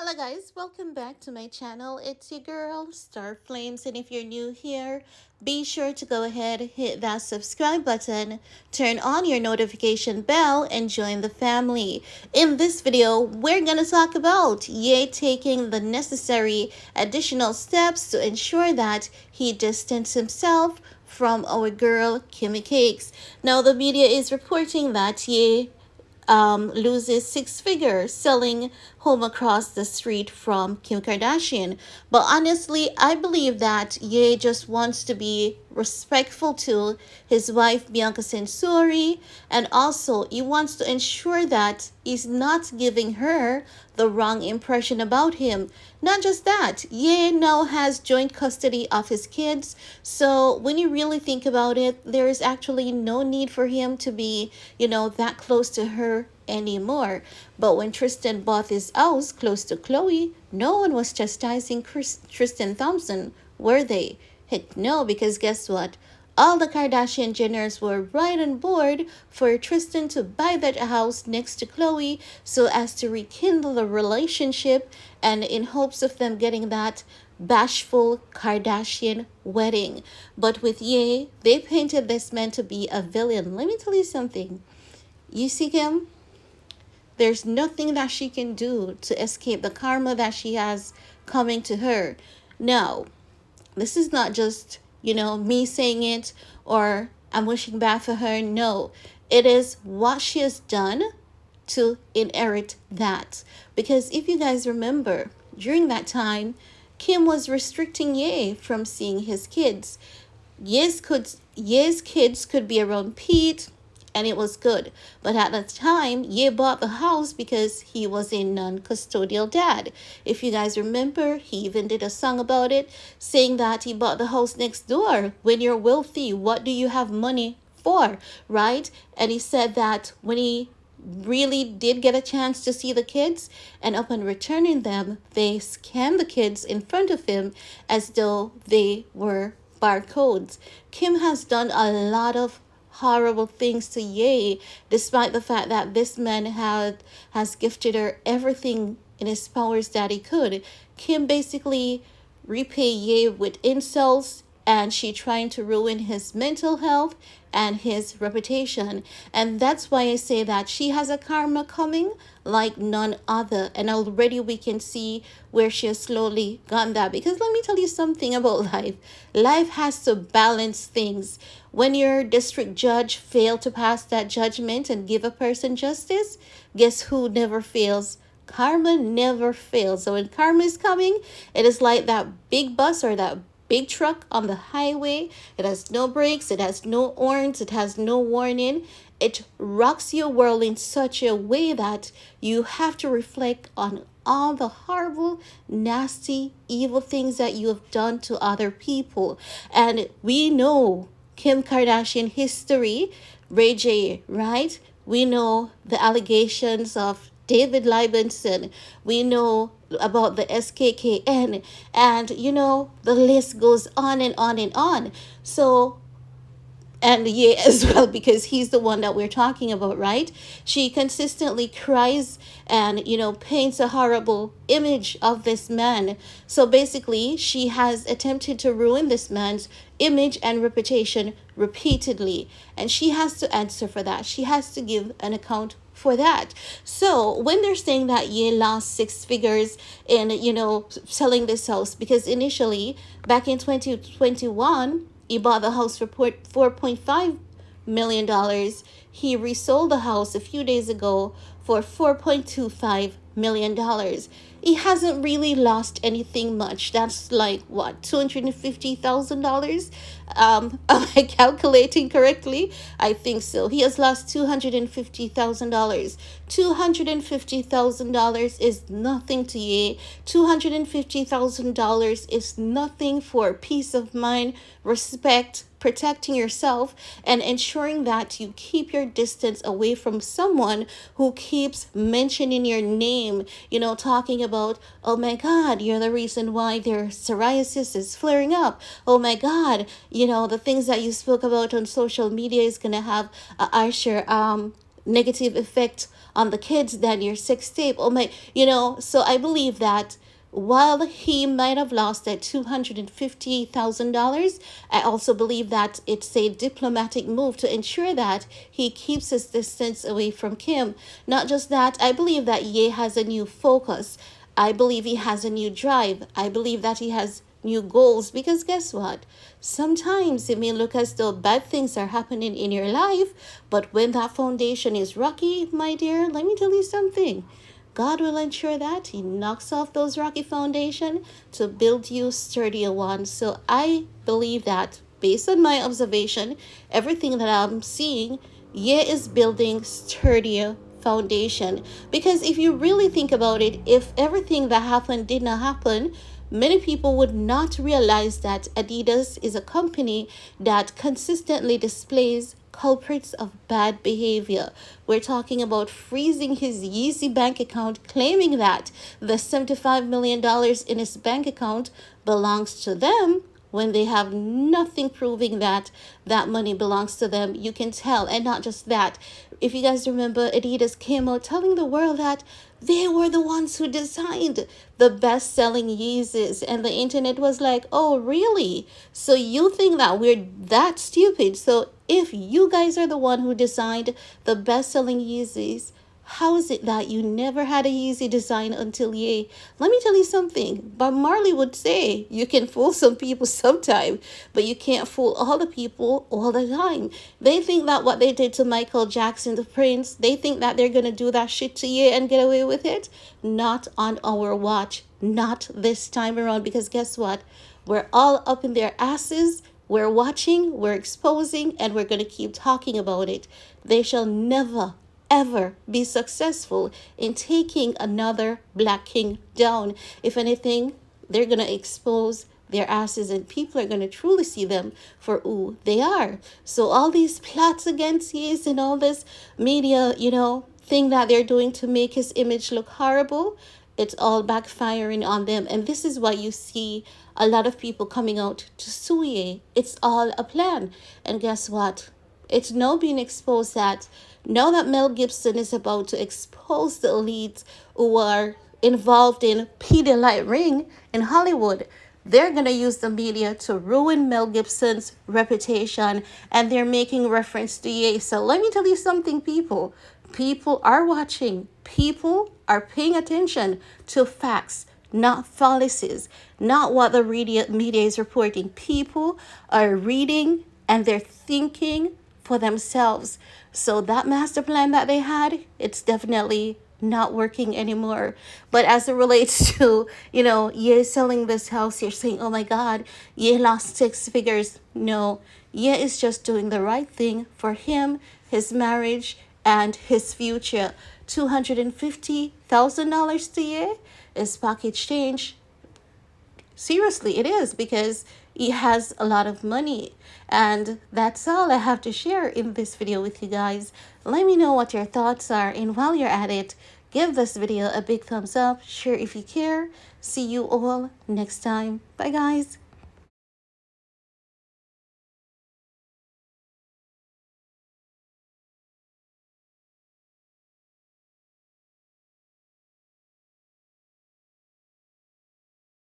Hello guys, welcome back to my channel. It's your girl, Star Flames, and if you're new here, be sure to go ahead, hit that subscribe button, turn on your notification bell, and join the family. In this video, we're gonna talk about Ye taking the necessary additional steps to ensure that he distanced himself from our girl Kimmy Cakes. Now the media is reporting that Ye loses six figures selling home across the street from Kim Kardashian. But honestly, I believe that Ye just wants to be respectful to his wife Bianca Censori, and also he wants to ensure that he's not giving her the wrong impression about him. Not just that, Ye now has joint custody of his kids. So when you really think about it, there is actually no need for him to be, that close to her anymore. But when Tristan bought his house close to Chloe, no one was chastising Tristan Thompson, were they? Heck no, because guess what? All the Kardashian Jenners were right on board for Tristan to buy that house next to Chloe so as to rekindle the relationship and in hopes of them getting that bashful Kardashian wedding. But with Ye, they painted this man to be a villain. Let me tell you something. You see him? There's nothing that she can do to escape the karma that she has coming to her. Now, this is not just, me saying it or I'm wishing bad for her. No, it is what she has done to inherit that. Because if you guys remember, during that time, Kim was restricting Ye from seeing his kids. Ye's kids could be around Pete, and it was good. But at the time, Ye bought the house because he was a non-custodial dad. If you guys remember, he even did a song about it, saying that he bought the house next door. When you're wealthy, what do you have money for, right? And he said that when he really did get a chance to see the kids, and upon returning them, they scanned the kids in front of him as though they were barcodes. Kim has done a lot of horrible things to Ye, despite the fact that this man has gifted her everything in his powers that he could. Kim basically repay Ye with insults, and she trying to ruin his mental health and his reputation. And that's why I say that she has a karma coming like none other. And already we can see where she has slowly gone that. Because let me tell you something about life. Life has to balance things. When your district judge failed to pass that judgment and give a person justice, guess who never fails? Karma never fails. So when karma is coming, it is like that big bus or that big truck on the highway. It has no brakes, it has no horns, it has no warning. It rocks your world in such a way that you have to reflect on all the horrible, nasty, evil things that you have done to other people. And we know Kim Kardashian history, Ray J, right? We know the allegations of David Libenson. We know about the SKKN, and the list goes on and on and on. So, and Ye as well, because he's the one that we're talking about, right? She consistently cries and paints a horrible image of this man. So basically, she has attempted to ruin this man's image and reputation repeatedly, and she has to answer for that. She has to give an account for that. So when they're saying that Ye lost six figures in selling this house, because initially back in 2021 he bought the house for $4.5 million. He resold the house a few days ago for $4.25 million. He hasn't really lost anything much. That's like what, $250,000? Am I calculating correctly? I think so. He has lost $250,000. $250,000 is nothing to you. $250,000 is nothing for peace of mind, respect, protecting yourself, and ensuring that you keep your distance away from someone who keeps mentioning your name, talking about, oh my God, you're the reason why their psoriasis is flaring up. Oh my God, the things that you spoke about on social media is going to have Usher negative effect on the kids than your sex tape. Oh my, so I believe that while he might have lost that $250,000, I also believe that it's a diplomatic move to ensure that he keeps his distance away from Kim. Not just that, I believe that Ye has a new focus. I believe he has a new drive. I believe that he has new goals, because guess what? Sometimes it may look as though bad things are happening in your life, but when that foundation is rocky, my dear, let me tell you something. God will ensure that He knocks off those rocky foundation to build you sturdier ones. So I believe that based on my observation, everything that I'm seeing, Ye is building sturdier foundation. Because if you really think about it, if everything that happened did not happen, many people would not realize that Adidas is a company that consistently displays culprits of bad behavior. We're talking about freezing his Yeezy bank account, claiming that the $75 million in his bank account belongs to them when they have nothing proving that that money belongs to them. You can tell. And not just that. If you guys remember, Adidas came out telling the world that they were the ones who designed the best-selling Yeezys. And the internet was like, oh, really? So you think that we're that stupid? So if you guys are the one who designed the best-selling Yeezys, how is it that you never had a Yeezy design until Ye? Let me tell you something. Bob Marley would say, you can fool some people sometime, but you can't fool all the people all the time. They think that what they did to Michael Jackson, the Prince, they think that they're going to do that shit to Ye and get away with it. Not on our watch. Not this time around, because guess what? We're all up in their asses. We're watching, we're exposing, and we're going to keep talking about it. They shall never ever be successful in taking another black king down. If anything, they're going to expose their asses, and people are going to truly see them for who they are. So all these plots against Yeez and all this media, thing that they're doing to make his image look horrible, it's all backfiring on them. And this is why you see a lot of people coming out to sue Ye. It's all a plan. And guess what? It's now being exposed that now that Mel Gibson is about to expose the elites who are involved in Pedialyte Ring in Hollywood, they're going to use the media to ruin Mel Gibson's reputation, and they're making reference to Ye. So let me tell you something, people. People are watching. People are paying attention to facts, not fallacies, not what the media is reporting. People are reading and they're thinking for themselves. So that master plan that they had, it's definitely not working anymore. But as it relates to, Ye selling this house, you're saying, oh my God, Ye lost 6 figures. No, Ye is just doing the right thing for him, his marriage, and his future. $250,000 to Ye is pocket change. Seriously, it is, because he has a lot of money. And that's all I have to share in this video with you guys. Let me know what your thoughts are, and while you're at it, give this video a big thumbs up, share if you care. See you all next time. Bye guys.